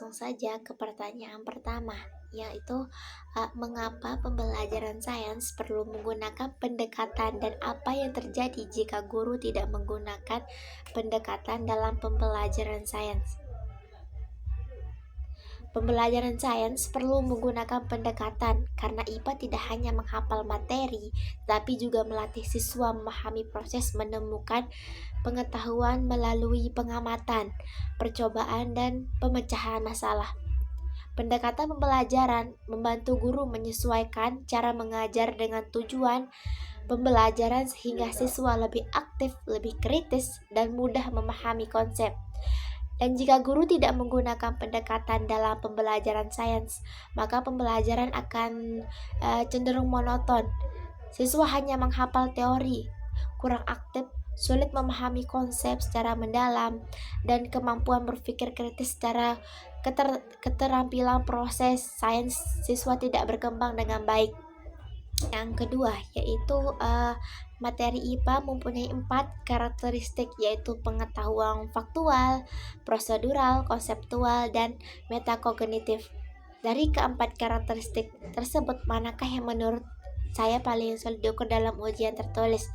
langsung saja ke pertanyaan pertama, yaitu mengapa pembelajaran sains perlu menggunakan pendekatan dan apa yang terjadi jika guru tidak menggunakan pendekatan dalam pembelajaran sains. Pembelajaran sains perlu menggunakan pendekatan karena IPA tidak hanya menghafal materi, tapi juga melatih siswa memahami proses menemukan pengetahuan melalui pengamatan, percobaan, dan pemecahan masalah. Pendekatan pembelajaran membantu guru menyesuaikan cara mengajar dengan tujuan pembelajaran sehingga siswa lebih aktif, lebih kritis, dan mudah memahami konsep. Dan jika guru tidak menggunakan pendekatan dalam pembelajaran sains, maka pembelajaran akan cenderung monoton. Siswa hanya menghafal teori, kurang aktif, sulit memahami konsep secara mendalam, dan kemampuan berpikir kritis secara keterampilan proses sains siswa tidak berkembang dengan baik. Yang kedua yaitu materi IPA mempunyai 4 karakteristik, yaitu pengetahuan faktual, prosedural, konseptual, dan metakognitif. Dari keempat karakteristik tersebut, manakah yang menurut saya paling sulit diukur dalam ujian tertulis?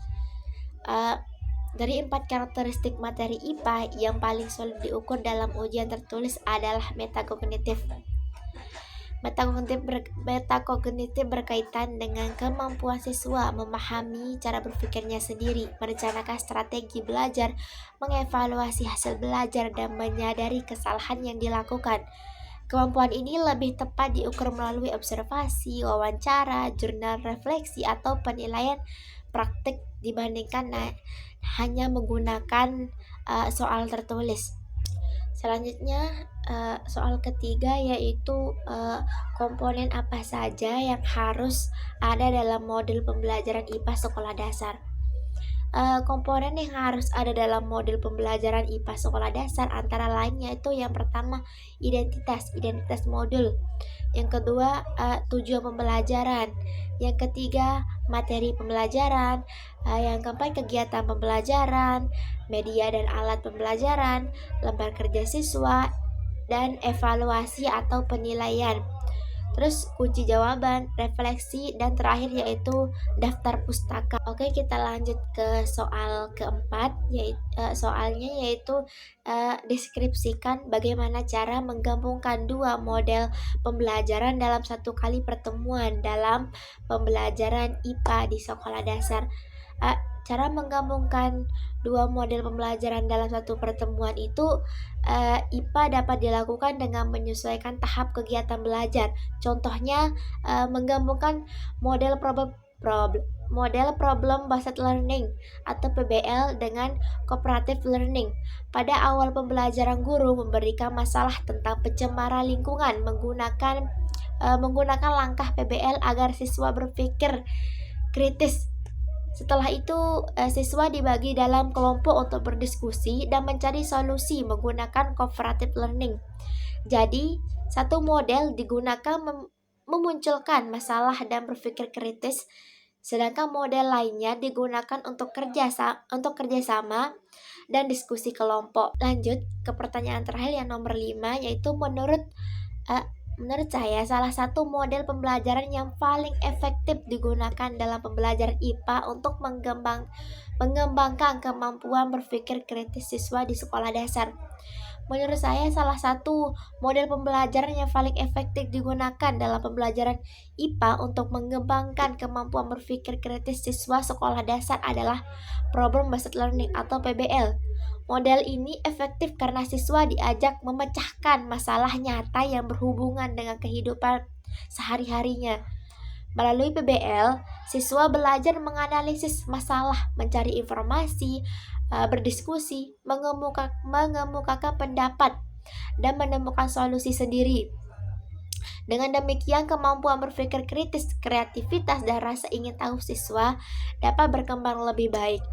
Dari 4 karakteristik materi IPA, yang paling sulit diukur dalam ujian tertulis adalah metakognitif. Metakognitif berkaitan dengan kemampuan siswa memahami cara berpikirnya sendiri, merencanakan strategi belajar, mengevaluasi hasil belajar, dan menyadari kesalahan yang dilakukan. Kemampuan ini lebih tepat diukur melalui observasi, wawancara, jurnal refleksi, atau penilaian praktik dibandingkan hanya menggunakan soal tertulis. Selanjutnya, soal ketiga yaitu komponen apa saja yang harus ada dalam modul pembelajaran IPA sekolah dasar. Komponen yang harus ada dalam modul pembelajaran IPA sekolah dasar antara lain yaitu yang pertama identitas modul, yang kedua tujuan pembelajaran, yang ketiga materi pembelajaran, yang keempat kegiatan pembelajaran, media dan alat pembelajaran, lembar kerja siswa, dan evaluasi atau penilaian. Terus kunci jawaban, refleksi, dan terakhir yaitu daftar pustaka. Oke, kita lanjut ke soal keempat, soalnya yaitu deskripsikan bagaimana cara menggabungkan dua model pembelajaran dalam satu kali pertemuan dalam pembelajaran IPA di sekolah dasar. Cara menggabungkan dua model pembelajaran dalam satu pertemuan itu, IPA dapat dilakukan dengan menyesuaikan tahap kegiatan belajar. Contohnya, menggabungkan model problem based learning atau PBL dengan cooperative learning. Pada awal pembelajaran, guru memberikan masalah tentang pencemaran lingkungan menggunakan langkah PBL agar siswa berpikir kritis. Setelah itu, siswa dibagi dalam kelompok untuk berdiskusi dan mencari solusi menggunakan cooperative learning. Jadi, satu model digunakan memunculkan masalah dan berpikir kritis, sedangkan model lainnya digunakan untuk kerjasama dan diskusi kelompok. Lanjut ke pertanyaan terakhir yang nomor 5, yaitu menurut saya, salah satu model pembelajaran yang paling efektif digunakan dalam pembelajaran IPA untuk mengembangkan kemampuan berpikir kritis siswa di sekolah dasar. Menurut saya, salah satu model pembelajaran yang paling efektif digunakan dalam pembelajaran IPA untuk mengembangkan kemampuan berpikir kritis siswa sekolah dasar adalah problem based learning atau PBL. Model ini efektif karena siswa diajak memecahkan masalah nyata yang berhubungan dengan kehidupan sehari-harinya. Melalui PBL, siswa belajar menganalisis masalah, mencari informasi, berdiskusi, mengemukakan pendapat, dan menemukan solusi sendiri. Dengan demikian, kemampuan berpikir kritis, kreativitas, dan rasa ingin tahu siswa dapat berkembang lebih baik.